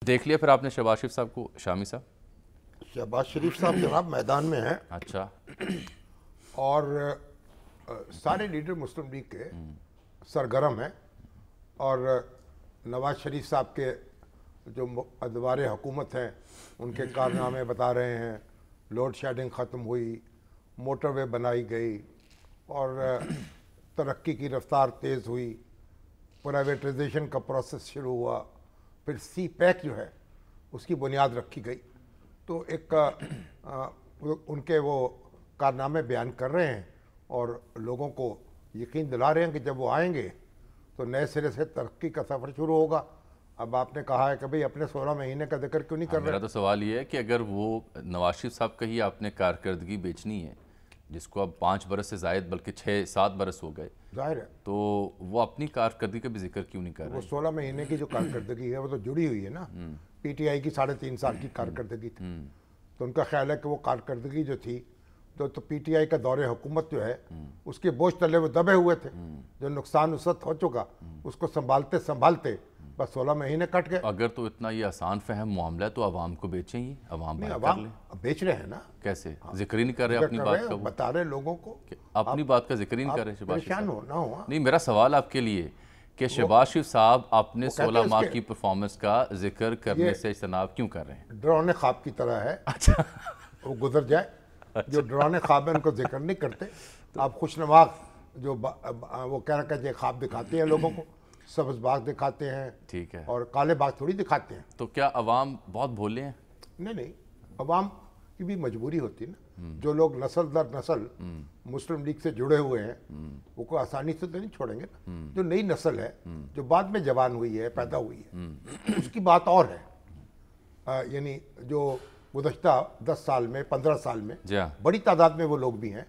دیکھ لیا پھر آپ نے شہباز شریف صاحب کو؟ شامی صاحب شہباز شریف صاحب جناب میدان میں ہیں، اچھا، اور سارے لیڈر مسلم لیگ کے سرگرم ہیں، اور نواز شریف صاحب کے جو ادوار حکومت ہیں ان کے کارنامے بتا رہے ہیں۔ لوڈ شیڈنگ ختم ہوئی، موٹر وے بنائی گئی، اور ترقی کی رفتار تیز ہوئی، پرائیویٹائزیشن کا پروسیس شروع ہوا، پھر سی پیک جو ہے اس کی بنیاد رکھی گئی۔ تو ایک ان کے وہ کارنامے بیان کر رہے ہیں اور لوگوں کو یقین دلا رہے ہیں کہ جب وہ آئیں گے تو نئے سرے سے ترقی کا سفر شروع ہوگا۔ اب آپ نے کہا ہے کہ بھئی اپنے 16 مہینے کا ذکر کیوں نہیں کر رہے؟ میرا تو سوال یہ ہے کہ اگر وہ نواز شریف صاحب کا ہی آپ نے کارکردگی بیچنی ہے، جس کو اب 5 برس سے زائد بلکہ 6-7 برس ہو گئے، ظاہر ہے تو وہ اپنی کارکردگی کا بھی ذکر کیوں نہیں کر وہ رہے؟ 16 مہینے کی جو کارکردگی ہے وہ تو جڑی ہوئی ہے نا، پی ٹی آئی کی 3.5 سال کی کارکردگی تھی۔ تو ان کا خیال ہے کہ وہ کارکردگی جو تھی تو پی ٹی آئی کا دور حکومت جو ہے اس کے بوجھ تلے وہ دبے ہوئے تھے، جو نقصان اس وقت ہو چکا اس کو سنبھالتے سنبھالتے بس 16 مہینے کٹ گئے۔ اگر تو اتنا یہ آسان فہم معاملہ ہے تو عوام کو بیچیں ہی، عوام بات کر عوام لیں۔ بیچ رہے ہیں نا، کیسے ذکر ہی نہیں کر رہے اپنی بات کا؟ وہ بتا رہے لوگوں کو، اپنی بات کا ذکر ہی نہیں کر رہے شہباز شریف پریشان صاحب۔ ہونا ہوا۔ نہیں، میرا سوال آپ کے لیے کہ شہباز شریف صاحب اپنے 16 ماہ کی پرفارمنس کا ذکر کرنے سے اجتناب کیوں کر رہے ہیں؟ ڈراؤنے خواب کی طرح ہے، اچھا، وہ گزر جائے۔ جو ڈراؤنے خواب ہیں ان کو ذکر نہیں کرتے۔ آپ خوشنما جو وہ کہہ رہا کہ خواب دکھاتے ہیں لوگوں کو، سبز باغ دکھاتے ہیں ٹھیک ہے، اور کالے باغ تھوڑی دکھاتے ہیں۔ تو کیا عوام بہت بھولے ہیں؟ نہیں، عوام کی بھی مجبوری ہوتی ہے نا۔ جو لوگ نسل در نسل مسلم لیگ سے جڑے ہوئے ہیں وہ کوئی آسانی سے تو نہیں چھوڑیں گے نا۔ جو نئی نسل ہے جو بعد میں جوان ہوئی ہے، پیدا ہوئی ہے، اس کی بات اور ہے۔ یعنی جو گزشتہ 10 سال میں 15 سال میں بڑی تعداد میں وہ لوگ بھی ہیں،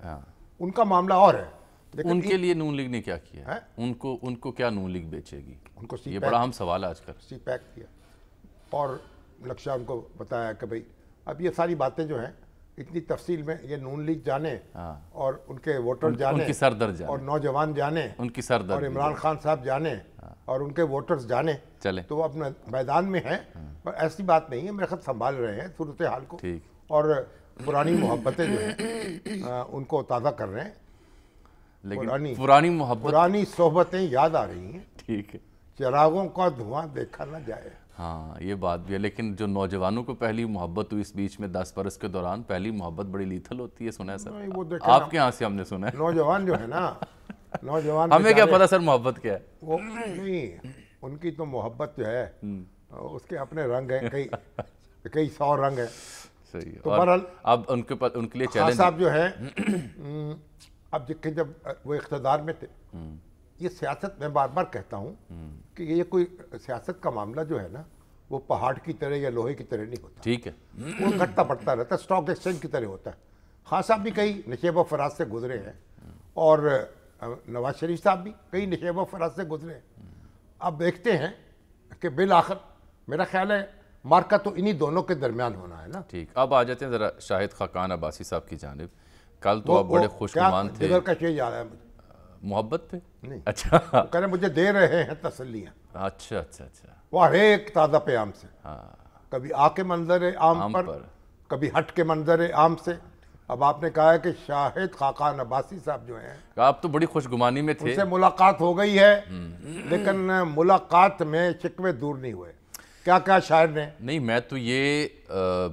ان کا معاملہ اور ہے۔ ان کے لیے نون لیگ نے کیا کیا ہے؟ ان کو کیا نون لیگ بیچے گی؟ ان کو یہ بڑا اہم سوال ہے آج کل۔ سی پیک کیا اور لکشا ان کو بتایا کہ بھئی اب یہ ساری باتیں جو ہیں اتنی تفصیل میں یہ نون لیگ جانے اور ان کے ووٹر جانے، ان کی سردر جانے، اور نوجوان جانے، ان کی سردر، اور عمران خان صاحب جانے اور ان کے ووٹرز جانے، چلیں تو وہ اپنے میدان میں ہیں۔ پر ایسی بات نہیں ہے، میرے خط سنبھال رہے ہیں صورتحال کو، اور پرانی محبتیں جو ہیں ان کو تازہ کر رہے ہیں۔ لیکن پرانی صحبتیں یاد آ رہی ہیں، ٹھیک ہے، چراغوں کا دھواں دیکھا نہ جائے۔ ہاں، یہ بات بھی ہے، لیکن جو نوجوانوں کو پہلی محبت ہوئی اس بیچ میں 10 برس کے دوران، پہلی محبت بڑی لیتھل ہوتی ہے، سنا ہے سر؟ آپ کے ہاں سے ہم نے سنا ہے۔ نوجوان جو ہے نا، نوجوان ہمیں کیا پتا سر محبت کیا ہے؟ وہ نہیں، ان کی تو محبت جو ہے اس کے اپنے رنگ ہیں، کئی 100 رنگ ہیں۔ صحیح، تو بہرحال اب ان کے لیے خان صاحب جو ہے اب جب وہ اقتدار میں تھے، یہ سیاست میں بار بار کہتا ہوں کہ یہ کوئی سیاست کا معاملہ جو ہے نا وہ پہاڑ کی طرح یا لوہے کی طرح نہیں ہوتا، ٹھیک ہے، وہ گھٹتا بڑھتا رہتا ہے، سٹاک ایکسچینج کی طرح ہوتا ہے۔ خان صاحب بھی کئی نشیب و فراز سے گزرے ہیں، اور نواز شریف صاحب بھی کئی نشیب و فراز سے گزرے ہیں۔ اب دیکھتے ہیں کہ بالآخر میرا خیال ہے مارکا تو انہی دونوں کے درمیان ہونا ہے نا۔ ٹھیک، اب آ جاتے ہیں ذرا شاہد خاقان عباسی صاحب کی جانب۔ کل تو آپ بڑے خوشگمان تھے۔ جگر کا شیء یاد ہے مجھے، محبت پہ؟ نہیں، اچھا، وہ کہہ رہے مجھے دے رہے ہیں تسلیاں، اچھا اچھا اچھا، وہ ہر ایک تازہ پیام سے، کبھی آ کے منظر عام پر، کبھی ہٹ کے منظر عام سے۔ اب آپ نے کہا ہے کہ شاہد خاقان عباسی صاحب جو ہیں، آپ تو بڑی خوشگمانی میں تھے، ان سے ملاقات ہو گئی ہے، لیکن ملاقات میں شکوے دور نہیں ہوئے۔ کیا کہا شاعر نے؟ نہیں، میں تو یہ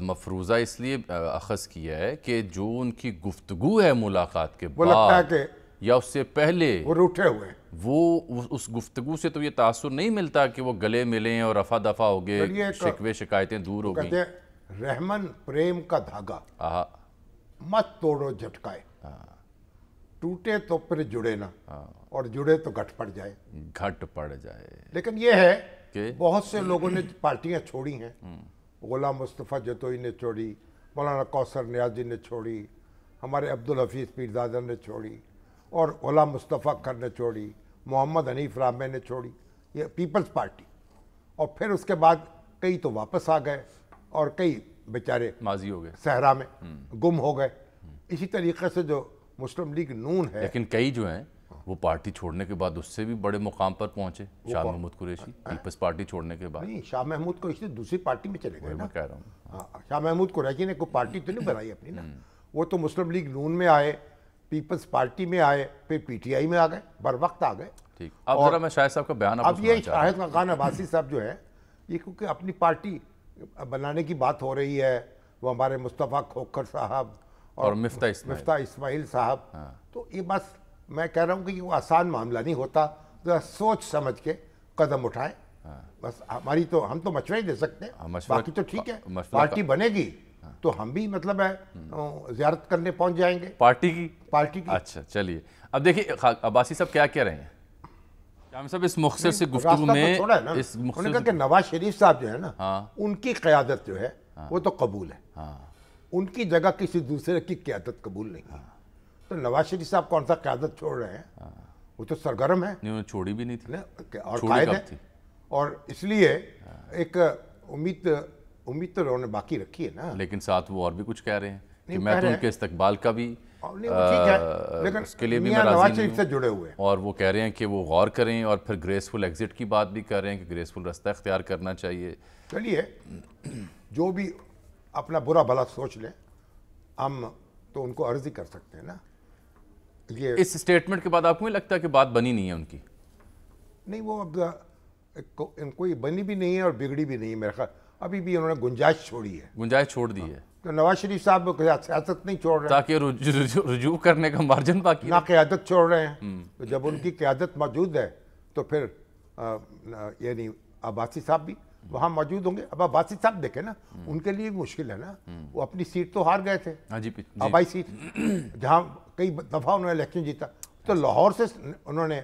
مفروضہ اس لیے اخذ کیا ہے کہ جو ان کی گفتگو ہے ملاقات کے وہ لگتا ہے بعد کہ یا اس سے پہلے، وہ روٹھے ہوئے، وہ اس گفتگو سے تو یہ تاثر نہیں ملتا کہ وہ گلے ملیں اور رفع دفع ہو گئے، شکوے شکایتیں دور ہو گئیں۔ کہتے ہیں رحمن پریم کا دھاگا مت توڑو جھٹکائے، ٹوٹے تو پھر جڑے نہ، اور جڑے تو گھٹ پڑ جائے، گھٹ پڑ جائے۔ لیکن یہ ہے کہ بہت سے لوگوں نے پارٹیاں چھوڑی ہیں، غلام مصطفیٰ جتوئی نے چھوڑی، مولانا کوثر نیازی نے چھوڑی، ہمارے عبدالحفیظ پیرزادہ نے چھوڑی، اور غلام مصطفیٰ کھر نے چھوڑی، محمد حنیف رامے نے چھوڑی، یہ پیپلز پارٹی۔ اور پھر اس کے بعد کئی تو واپس آ گئے اور کئی بیچارے ماضی ہو گئے، صحرا میں گم ہو گئے۔ اسی طریقے سے جو مسلم لیگ نون ہے، لیکن کئی جو ہیں وہ پارٹی چھوڑنے کے بعد اس سے بھی بڑے مقام پر پہنچے شاہ محمود قریشی، پیپلز پارٹی چھوڑنے کے بعد. نہیں، شاہ محمود قریشی دوسری پارٹی میں چلے گئے نا. میں کہہ رہا ہوں ہاں، شاہ محمود قریشی نے کوئی پارٹی تو نہیں بنائی اپنی نا. وہ تو مسلم لیگ نون میں آئے، پیپلز پارٹی میں آئے، پھر پی ٹی آئی میں آ گئے، بر وقت آ گئے. ٹھیک. اب ذرا میں شاہد صاحب کا بیان اب یہ شاہد خاقان عباسی صاحب جو ہے، یہ کیونکہ اپنی پارٹی بنانے کی بات ہو رہی ہے، وہ ہمارے مصطفیٰ کھوکھر صاحب اور مفتاح اسماعیل صاحب، تو یہ بس میں کہہ رہا ہوں کہ وہ آسان معاملہ نہیں ہوتا. ذرا سوچ سمجھ کے قدم اٹھائیں. بس ہماری تو ہم تو مشورہ ہی دے سکتے ہیں، باقی تو ٹھیک ہے پارٹی بنے گی تو ہم بھی مطلب ہے زیارت کرنے پہنچ جائیں گے پارٹی کی. اچھا چلیے اب دیکھیے عباسی صاحب کیا کہہ رہے ہیں. جامع صاحب اس مختصر سے گفتگو میں انہوں نے کہا کہ نواز شریف صاحب جو ہے نا، ان کی قیادت جو ہے وہ تو قبول ہے، ان کی جگہ کسی دوسرے کی قیادت قبول نہیں ہے. تو نواز شریف صاحب کون سا قیادت چھوڑ رہے ہیں؟ وہ تو سرگرم ہے، انہوں نے چھوڑی بھی نہیں تھی اور قائد ہے. اور اس لیے ایک امید تو انہوں نے باقی رکھی ہے نا. لیکن ساتھ وہ اور بھی کچھ کہہ رہے ہیں کہ میں تو ان کے استقبال کا بھی اس کے لیے بھی میں راضی نہیں سے جڑے ہوئے ہیں. اور وہ کہہ رہے ہیں کہ وہ غور کریں اور پھر گریسفل ایگزٹ کی بات بھی کر رہے ہیں کہ گریسفل رستہ اختیار کرنا چاہیے. چلیے جو بھی اپنا برا بھلا سوچ لیں، ہم تو ان کو عرض ہی کر سکتے ہیں نا. یہ اس سٹیٹمنٹ کے بعد آپ کو نہیں لگتا کہ بات بنی نہیں ہے ان کی؟ نہیں، وہ اب ان کو یہ بنی بھی نہیں ہے اور بگڑی بھی نہیں ہے. میرا خیال ابھی بھی انہوں نے گنجائش چھوڑی ہے. گنجائش چھوڑ دی ہے. تو نواز شریف صاحب سیاست نہیں چھوڑ رہے تاکہ رجوع کرنے کا مارجن باقی نہ قیادت چھوڑ رہے ہیں. تو جب ان کی قیادت موجود ہے تو پھر یعنی عباسی صاحب بھی وہاں موجود ہوں گے. اب عباسی صاحب دیکھیں نا، ان کے لیے مشکل ہے نا. وہ اپنی سیٹ تو ہار گئے تھے، آبائی سیٹ، جہاں کئی دفعہ انہوں نے الیکشن جیتا. تو لاہور سے انہوں نے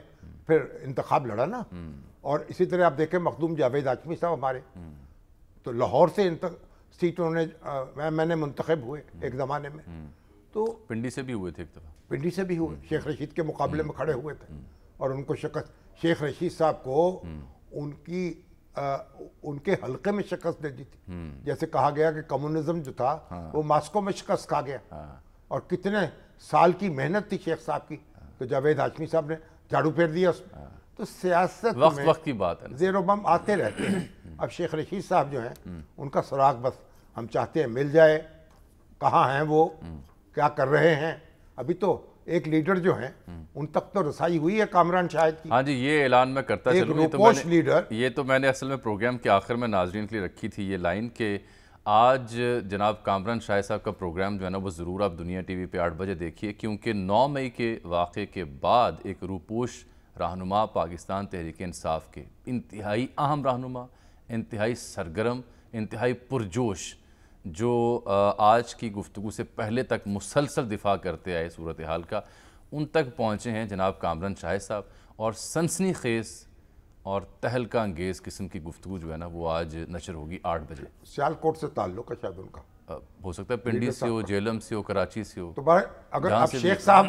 پھر انتخاب لڑا نا. اور اسی طرح آپ دیکھیں مخدوم جاوید ہاشمی صاحب ہمارے، تو لاہور سے سیٹ انہوں نے میں نے منتخب ہوئے ایک زمانے میں. تو پنڈی سے بھی ہوئے تھے، ایک دفعہ پنڈی سے بھی ہوئے، شیخ رشید کے مقابلے میں کھڑے ہوئے تھے اور ان کو شکست، شیخ رشید صاحب کو ان کے حلقے میں شکست دے دی تھی. جیسے کہا گیا کہ کمیونزم جو تھا وہ ماسکو میں شکست کھا گیا. اور کتنے سال کی محنت تھی شیخ صاحب کی، تو جاوید ہاشمی صاحب نے جھاڑو پھیر دیا اس میں. تو سیاست میں وقت کی بات ہے، زیر و بم آتے رہتے ہیں. اب شیخ رشید صاحب جو ہیں ان کا سراغ بس ہم چاہتے ہیں مل جائے. کہاں ہیں وہ، کیا کر رہے ہیں؟ ابھی تو ایک لیڈر جو ہیں ان تک تو رسائی ہوئی ہے کامران شاہد کی. ہاں جی، یہ اعلان میں کرتا چلوں. یہ تو میں نے اصل میں پروگرام کے آخر میں ناظرین کے لیے رکھی تھی یہ لائن کہ آج جناب کامران شاہد صاحب کا پروگرام جو ہے نا وہ ضرور آپ دنیا ٹی وی پہ 8 بجے دیکھیے، کیونکہ 9 مئی کے واقعے کے بعد ایک روپوش رہنما پاکستان تحریک انصاف کے انتہائی اہم رہنما، انتہائی سرگرم، انتہائی پرجوش، جو آج کی گفتگو سے پہلے تک مسلسل دفاع کرتے آئے صورتحال کا، ان تک پہنچے ہیں جناب کامران شاہد صاحب. اور سنسنی خیز اور تہلکہ انگیز قسم کی گفتگو جو ہے نا وہ آج نشر ہوگی 8 بجے. سیالکوٹ سے تعلق ہے شاید ان کا، ہو سکتا ہے پنڈی سے ہو، جیلم سے ہو، کراچی سے ہو. تو اگر آپ شیخ صاحب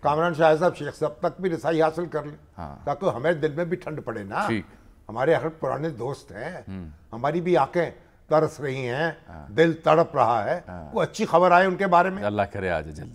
کامران شاہد صاحب شیخ صاحب تک بھی رسائی حاصل کر لیں تاکہ ہمارے دل میں بھی ٹھنڈ پڑے نا. ہمارے ہر پرانے دوست ہیں، ہماری بھی آنکھیں ترس رہی ہیں، دل تڑپ رہا ہے. کوئی اچھی خبر آئے ان کے بارے میں، اللہ کرے آج جلد.